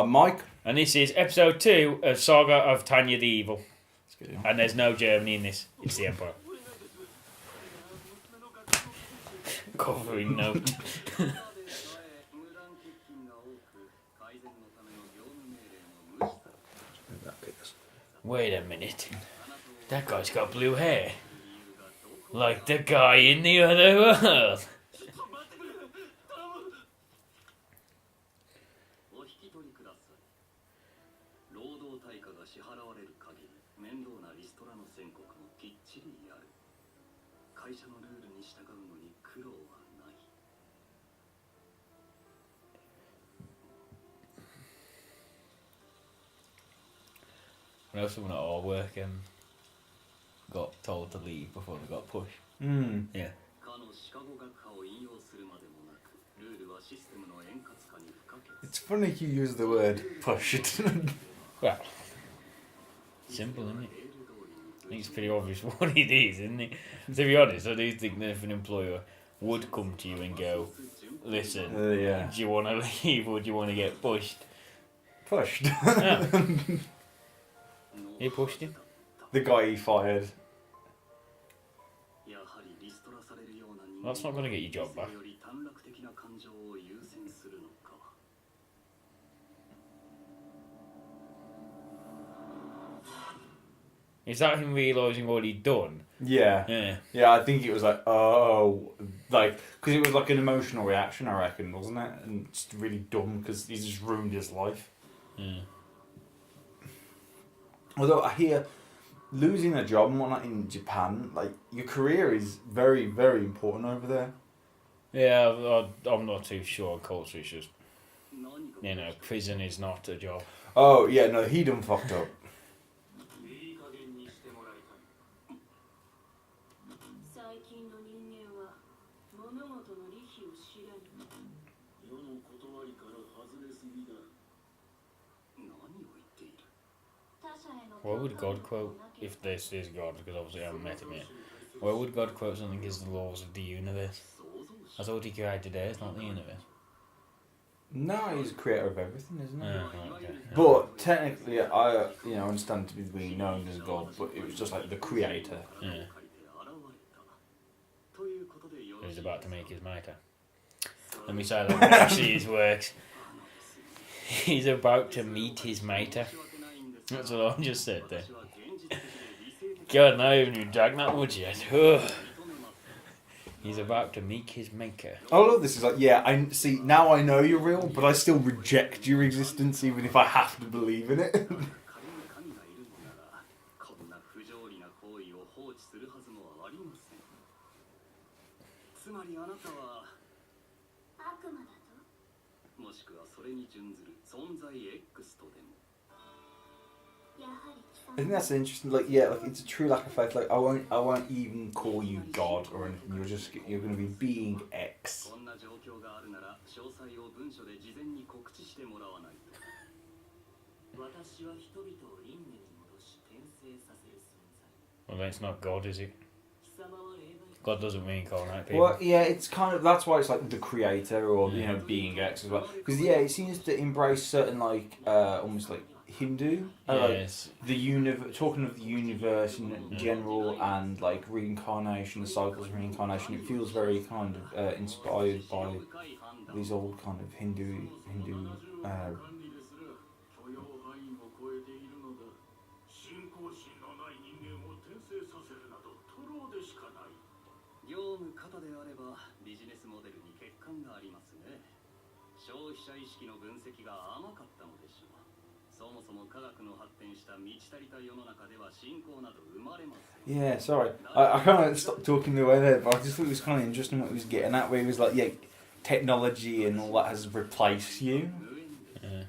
I'm Mike. And this is episode 2 of Saga of Tanya the Evil. And there's no Germany in this, it's the Empire. Covering note. Wait a minute. That guy's got blue hair. Like the guy in the other world. I know someone at our work got told to leave before they got pushed. Yeah. It's funny you use the word pushed. Well, simple, isn't it? I think it's pretty obvious what it is, isn't it? To be honest, I do think that if an employer would come to you and go, listen, Yeah. do you want to leave or do you want to get pushed? Pushed. Yeah. You pushed him? The guy he fired. That's not going to get your job back. Is that him realising what he'd done? Yeah. Yeah, I think it was like, oh, like, because it was like an emotional reaction, I reckon, wasn't it? And it's really dumb because he's just ruined his life. Yeah. Although I hear losing a job and whatnot in Japan, like, your career is very, very important over there. Yeah, I'm not too sure on culture. It's just, prison is not a job. Oh, yeah, no, he done fucked up. Why would God quote, if this is God, because obviously I haven't met him yet, why would God quote something as the laws of the universe? I thought he created Earth, not the universe. No, he's the creator of everything, isn't he? Okay. But technically, I understand to be being known as God, but it was just like the creator. Yeah. He's about to make his mater. Let me say that actually his works. He's about to meet his mater. That's what I just said there. God, I haven't even drank that much yet. He's about to meet his maker. I love this. Is like, yeah, I see now. I know you're real, but I still reject your existence, even if I have to believe in it. I think that's interesting. Like, yeah, like it's a true lack of faith. Like, I won't even call you God or anything. You're going to be being X. Well, that's not God, is it? God doesn't reincarnate people. Well, yeah, it's kind of that's why it's like the creator or being X as well. Because it seems to embrace certain like almost like Hindu, yes. Like talking of the universe in general and like reincarnation, the cycles of reincarnation. It feels very kind of inspired by these old kind of Hindu. Yeah, sorry. I kind of stopped talking away there, but I just thought it was kind of interesting what he was getting at, where he was like, yeah, technology and all that has replaced you. Yeah.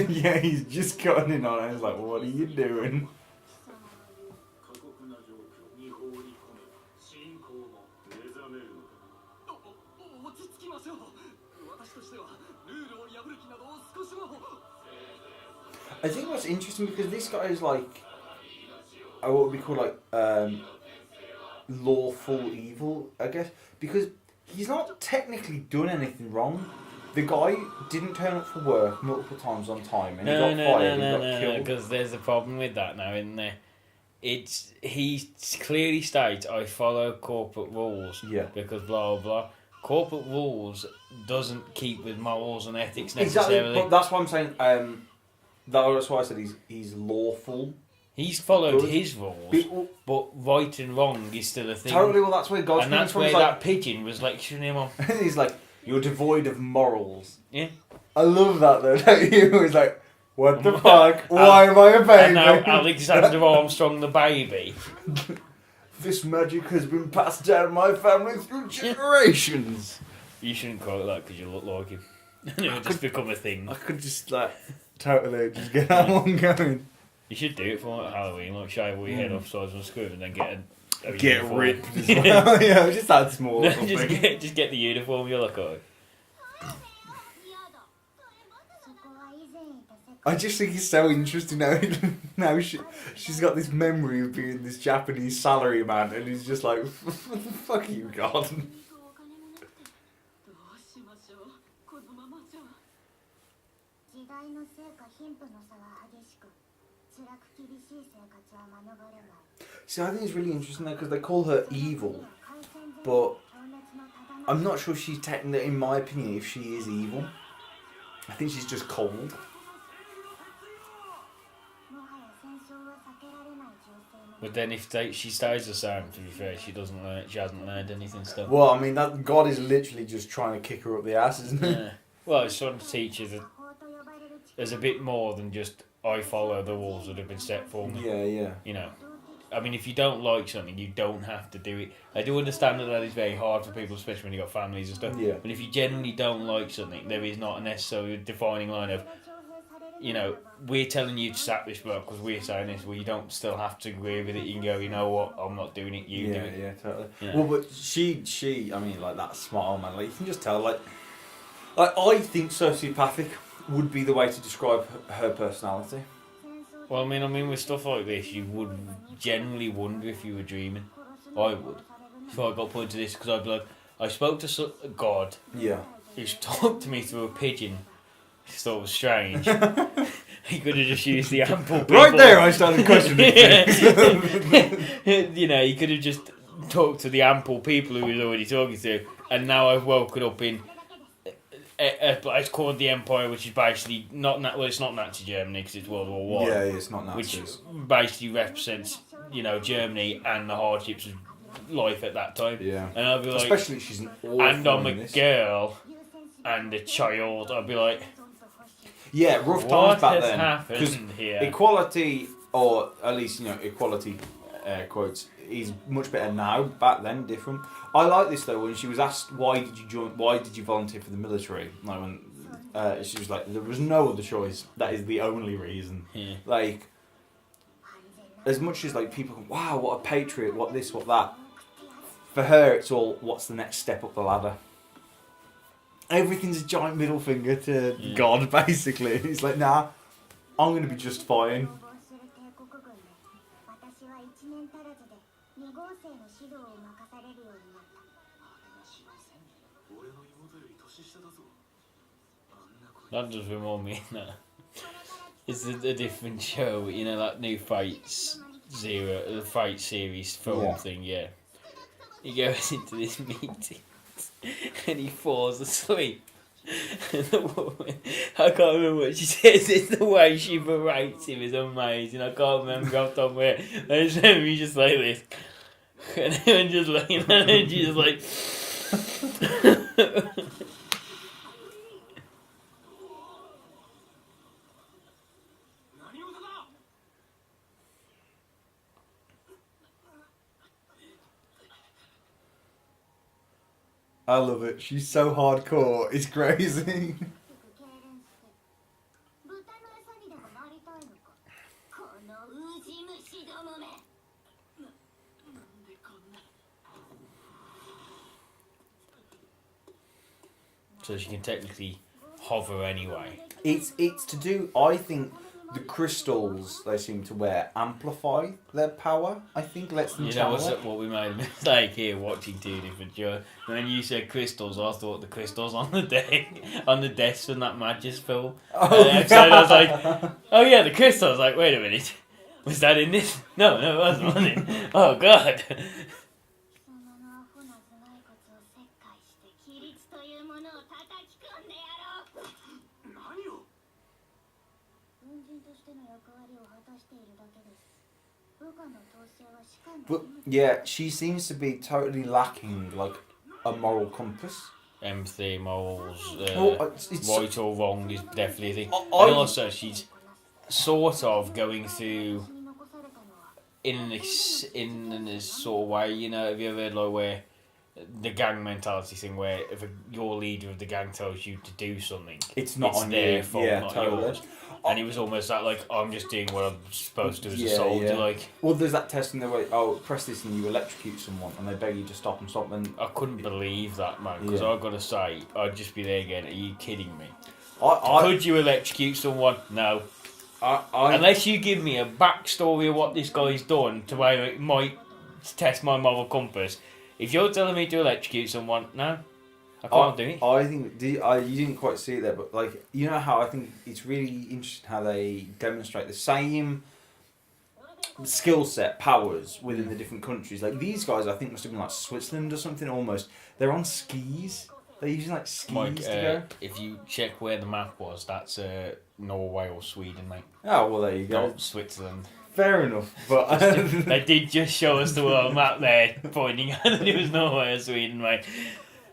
Yeah, he's just cutting in on it. I was like, what are you doing? I think that's interesting because this guy is like, what would be called like lawful evil, I guess, because he's not technically done anything wrong. The guy didn't turn up for work multiple times on time, and he got fired and got killed. Because there's a problem with that now, isn't there? He clearly states, I follow corporate rules. Yeah. Because blah blah blah. Corporate rules doesn't keep with morals and ethics necessarily. Exactly, but that's what I'm saying. That's why I said he's lawful. He's followed Good. his rules, People, but right and wrong is still a thing. totally, well, that's where God's and coming that's from. where He's that like, pigeon was lecturing him on. he's like, you're devoid of morals. Yeah. I love that though, don't you? He's like, what the fuck? Why am I a baby? And now Alexander Armstrong the baby. This magic has been passed down my family through generations. You shouldn't call it that because you look like him. And it would just become a thing. I could just like totally just get that one going. You should do it for like Halloween, like shave all your head off sides and screw and then get a Get uniform. ripped as well. Yeah, just that small. or just something. get the uniform, you're like, oh. I just think it's so interesting now. Now she's got this memory of being this Japanese salaryman, and he's just like, "Fuck you, God." See, I think it's really interesting though because they call her evil, but I'm not sure she's technically, in my opinion, if she is evil. I think she's just cold. But then if she stays the same, to be fair, she hasn't learned anything still. Well, I mean, that God is literally just trying to kick her up the ass, isn't he? Yeah. Well, it's trying to teach you that there's a bit more than just I follow the rules that have been set for me. Yeah, yeah. You know, I mean, if you don't like something, you don't have to do it. I do understand that is very hard for people, especially when you've got families and stuff. Yeah. But if you genuinely don't like something, there is not a necessarily defining line of, you know, we're telling you to sack this bloke because we're saying this. Well, you don't still have to agree with it. You can go, you know what, I'm not doing it, you do it. Yeah, totally. Yeah. Well, but she, I mean, like, that smile, man, like, you can just tell, like I think sociopathic would be the way to describe her personality. Well, I mean, with stuff like this, you would generally wonder if you were dreaming. I would. If I got put into this, because I'd be like, I spoke to God, Yeah. who's talked to me through a pigeon. I just thought it was strange. He could have just used the ample people. Right there, I started questioning things. You know, he could have just talked to the ample people who he was already talking to, and now I've woken up in a place called the Empire, which is basically it's not Nazi Germany because it's World War One. Yeah, it's not Nazis. Which basically represents, you know, Germany and the hardships of life at that time. Yeah. And I'd be like, especially she's an awful and I'm a in this. girl and a child. I'd be like, Yeah, rough what times back has then. happened here? Equality, or at least, you know, equality, quotes, is much better now. Back then, different. I like this though when she was asked why did you volunteer for the military? Like when she was like, there was no other choice. That is the only reason. Yeah. Like, as much as like people go, wow, what a patriot, what this, what that. For her, it's all what's the next step up the ladder. Everything's a giant middle finger to God, basically. It's like, nah, I'm gonna be just fine. That does remind me that it's a different show, you know, that new Fights Zero, the Fight series film thing, yeah. He goes into this meeting and he falls asleep. And the woman, I can't remember what she says, it's the way she berates him is amazing. I can't remember off the top of my head. I just remember he's just like this. And I'm just looking at her and she's just like... I love it. She's so hardcore. It's crazy. So she can technically hover anyway. It's to do, I think, the crystals they seem to wear amplify their power. I think lets them. You know what we made a mistake here watching two different shows. When you said crystals, I thought the crystals on the desk from that Magis film. Episode, I was like, oh yeah, the crystals. I was like, wait a minute, was that in this? No, it wasn't. Oh god. But yeah, she seems to be totally lacking like a moral compass. Empathy, morals, it's right or wrong is definitely a thing. And I- also, she's sort of going through in this sort of way. You know, have you ever heard like where the gang mentality thing, where if your leader of the gang tells you to do something, it's not on their you. fault, Yeah, not totally. yours. And he was almost like, I'm just doing what I'm supposed to as a soldier. Yeah. Like, well, there's that test in the way, press this and you electrocute someone, and they beg you to stop and stop. And I couldn't believe that, man. Because I've got to say, I'd just be there again. Are you kidding me? Could you electrocute someone? No. Unless you give me a backstory of what this guy's done to where it might test my moral compass. If you're telling me to electrocute someone, no. I can't do it. I think you didn't quite see it there, but like you know how I think it's really interesting how they demonstrate the same skill set powers within the different countries. Like these guys, I think must have been like Switzerland or something almost. They're on skis. They're using like skis to go. If you check where the map was, that's Norway or Sweden, mate. Oh well, there you go. Not Switzerland. Fair enough, but They did just show us the world map there, pointing out that it was Norway or Sweden, mate.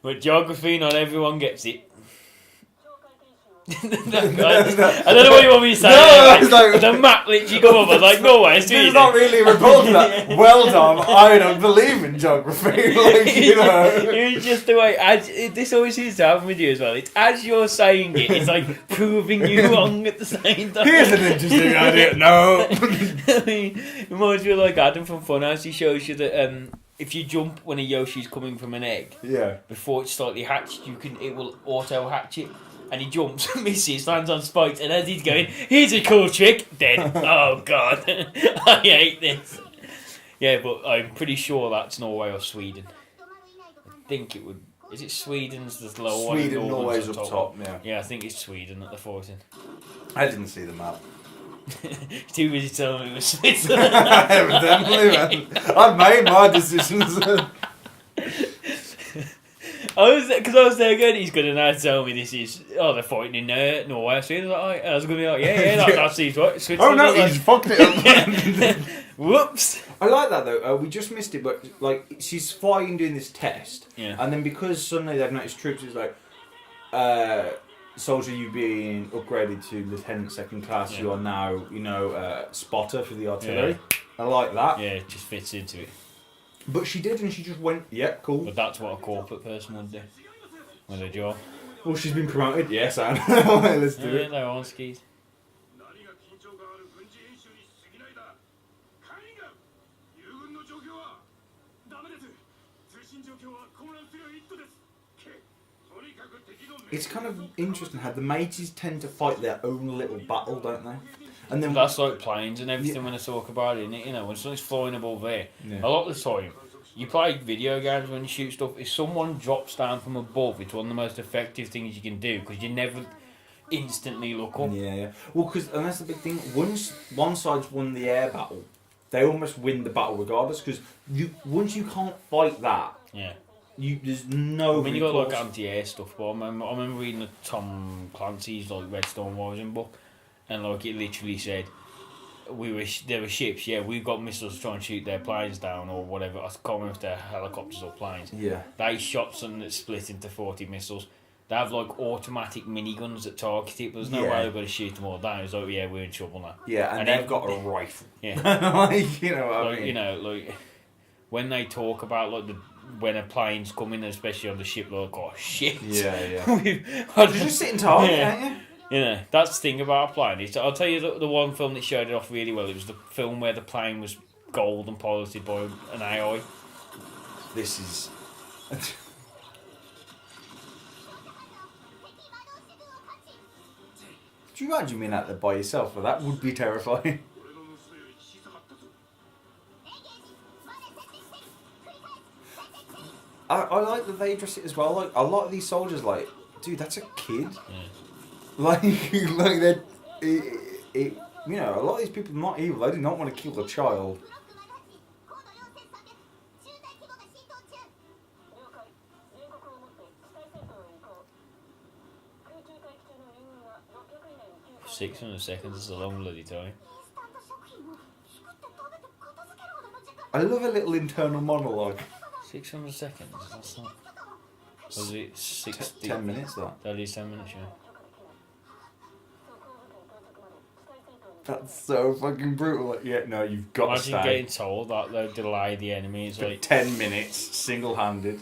But geography, not everyone gets it. I don't know what you want me to say. No, the map literally come up. I was like, Norway, Sweden. It's not really a report to that. Well done. I don't believe in geography. Like, you know. It's just the way. This always seems to happen with you as well. It's as you're saying it, it's like proving you wrong at the same time. Here's an interesting idea. No. I mean, it reminds me of like Adam from Funhouse. He shows you that if you jump when a Yoshi's coming from an egg, before it's slightly hatched, it will auto hatch it. And he jumps, misses, lands on spikes, and as he's going, here's a cool trick, dead. Oh god, I hate this. Yeah, but I'm pretty sure that's Norway or Sweden. I think it would. Is it Sweden's the lower one? Sweden, Norway's up top. Yeah, I think it's Sweden at the 14. I didn't see the map. Too busy telling me it was Switzerland. Evidently, man. I've made my decisions. Because I was there again, he's going to now tell me this is, they're fighting in Norway. So I was going to be like, that seems right. Oh no, he's fucked it up. Whoops. I like that though. We just missed it, but like she's flying doing this test, yeah. And then because suddenly they've noticed troops, it's like, soldier, you've been upgraded to lieutenant second class. You are now, spotter for the artillery. Yeah. I like that. Yeah, it just fits into it. But she did, and she just went, yeah, cool. But that's what a corporate person would do with a job. Well, she's been promoted, yes, Anne. Let's do it. They're on skis. It's kind of interesting how the mages tend to fight their own little battle, don't they? And then that's like planes and everything when I talk about it, you know, when something's flying above there. Yeah. A lot of the time, you play video games when you shoot stuff, if someone drops down from above, it's one of the most effective things you can do because you never instantly look up. Yeah. Well, and that's the big thing. Once one side's won the air battle, they almost win the battle regardless because once you can't fight that, there's no. I mean, you got like anti-air stuff, but I remember reading the Tom Clancy's like Red Storm Rising book, and like it literally said, there were ships. Yeah, we've got missiles to try and shoot their planes down or whatever. I can't remember if they're helicopters or planes. Yeah. They shot something that split into 40 missiles. They have like automatic miniguns that target it, but there's no way they've got to shoot them all down. It's like, we're in trouble now. Yeah, and they've got a rifle. Yeah. Like, you know what I mean? You know, like when they talk about like when a plane's coming, especially on the ship, like, oh shit. Yeah. You're just sitting tight, can't you? You know, that's the thing about a plane. I'll tell you the one film that showed it off really well. It was the film where the plane was gold and piloted by an AI. This is... Do you imagine being out there by yourself? Well, that would be terrifying. I like that they dress it as well. Like a lot of these soldiers, like, dude, that's a kid. Yeah. Like they're, you know, a lot of these people are not evil. They do not want to kill a child. For 600 seconds is a long bloody time. I love a little internal monologue. 600 seconds, that's not... Was it 60? 10 minutes, that. That is 10 minutes, yeah. That's so fucking brutal. Like, yeah, no, you've got to Imagine stay. getting told that they'll delay the enemy. It's For like 10 minutes, single-handed.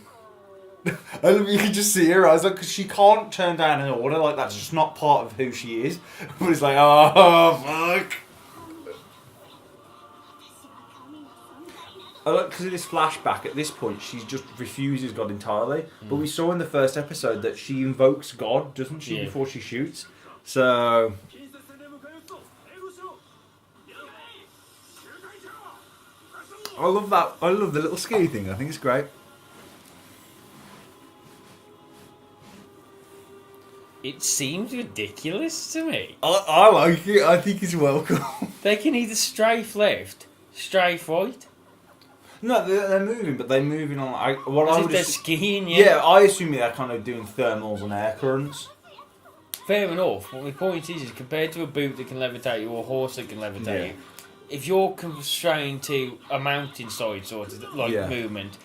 And you can just see her eyes, like, because she can't turn down an order. Like, that's just not part of who she is. But it's like, oh, fuck. I like, because of this flashback, at this point, she just refuses God entirely. But we saw in the first episode that she invokes God, doesn't she, Yeah. before she shoots? So... I love that. I love the little ski thing. I think it's great. it seems ridiculous to me. I like it. I think it's welcome. They can either strafe left, strafe right. No, they're moving, but they're moving on. What As I if would they're assume, skiing, yeah, I assume they're kind of doing thermals and air currents. Fair enough. But my point is compared to a boot that can levitate you or a horse that can levitate Yeah. you, if you're constrained to a mountainside sort of Yeah. movement,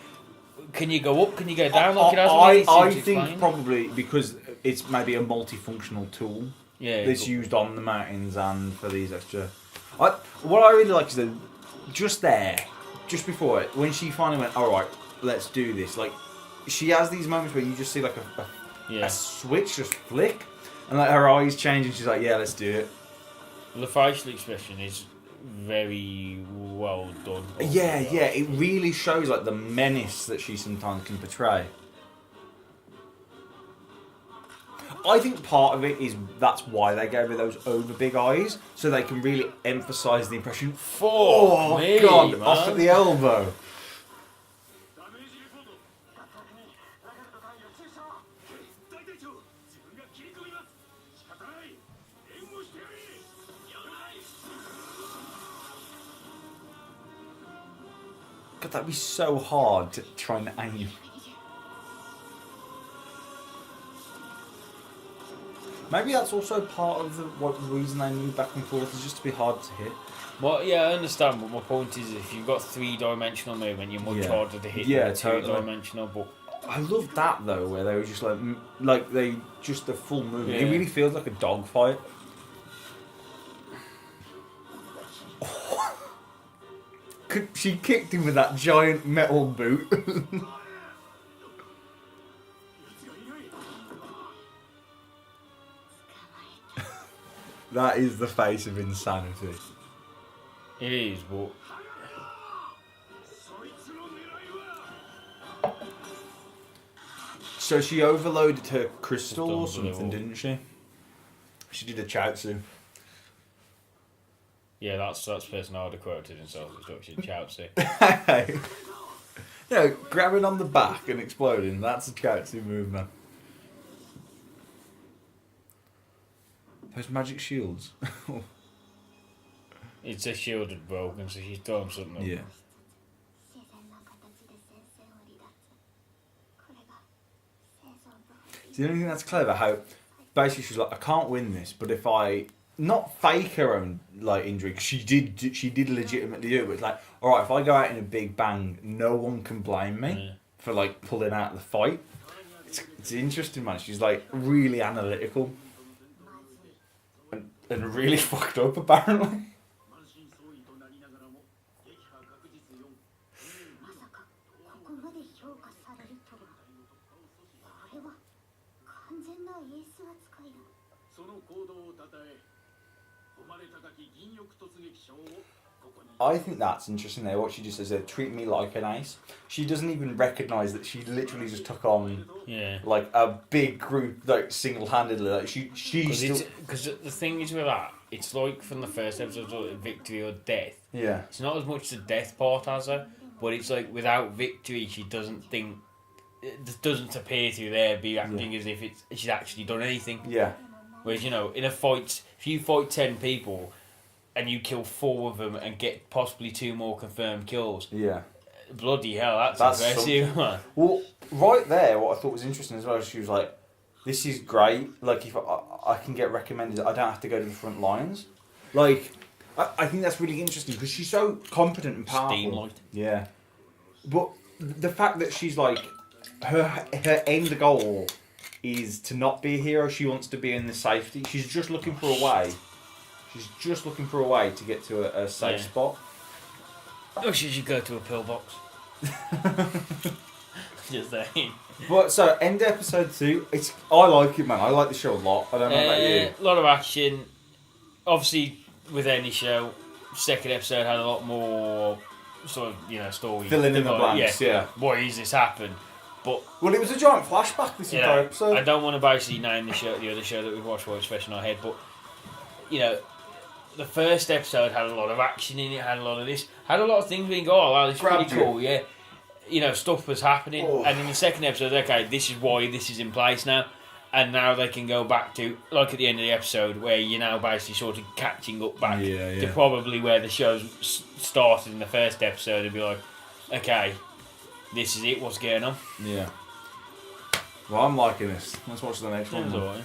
can you go up? Can you go down? Like it has I to think explain. probably because it's maybe a multifunctional tool Yeah, that's cool. used on the mountains and for these extra. What I really like is that just there, just before it, when she finally went, all right, let's do this. Like, she has these moments where you just see like a switch just flick, and like her eyes change, and she's like, yeah, let's do it. The facial expression is very well done. Yeah, it really shows like the menace that she sometimes can portray. I think part of it is that's why they gave her those over big eyes, so they can really emphasise the impression. Oh me, God, man. off at the elbow. God, that'd be so hard to try and aim. Maybe that's also part of the reason they move back and forth is just to be hard to hit. Well, yeah, I understand, but my point is if you've got three-dimensional movement, you're much Yeah. harder to hit Yeah, than totally. two-dimensional, but I love that though, where they were just like they just the full movement. Yeah. It really feels like a dog fight. She kicked him with that giant metal boot. That is the face of insanity. it is, but So she overloaded her crystal or Just something, unbelievable. didn't she? She did a chaozu. yeah, that's the person I would have quoted in self-destruction, Chelsea. You know, grabbing on the back and exploding, that's a chaozu move, man. Those magic shields. It's a shield had broken, so she's thrown something up. Yeah. The only thing that's clever, how basically she's like, I can't win this, but if I not fake her own like injury, 'cause she did legitimately do it. But it's like, all right, if I go out in a big bang, no one can blame me Yeah. for like pulling out the fight. It's interesting, man. She's like really analytical and really fucked up apparently. I think that's interesting there. What she just says, treat me like an ace. She doesn't even recognise that she literally just took on like a big group, like single-handedly. Like because the thing is with that, it's like from the first episode, like victory or death. Yeah. It's not as much the death part as her, but it's like without victory, she doesn't think. It doesn't appear to there be acting as if she's actually done anything. Yeah. Whereas in a fight, if you fight 10 people and you kill 4 of them and get possibly 2 more confirmed kills, bloody hell, that's impressive. Well, right there, what I thought was interesting as well, she was like, "This is great. Like, if I can get recommended, I don't have to go to the front lines." Like, I think that's really interesting because she's so competent and powerful. Steamlight. Yeah, but the fact that she's like, her end goal is to not be a hero. She wants to be in the safety. She's just looking for a way. She's just looking for a way to get to a safe spot. Or should you go to a pillbox? Just saying. But so end episode 2. I like it, man. I like the show a lot. I don't know about you. A lot of action. Obviously, with any show, second episode had a lot more sort of story. Filling in the blanks. Yeah. Why has this happened? But it was a giant flashback this entire episode. I don't want to basically name the other show that we've watched while it's fresh in our head, but the first episode had a lot of action in it, had a lot of this, had a lot of things being wow, this is pretty cool, stuff was happening. And in the second episode, okay, this is why this is in place now, and now they can go back to, like at the end of the episode, where you're now basically sort of catching up back to probably where the show started in the first episode, and be like, okay, this is it, what's going on? Yeah. Well, I'm liking this. Let's watch the next one. Alright.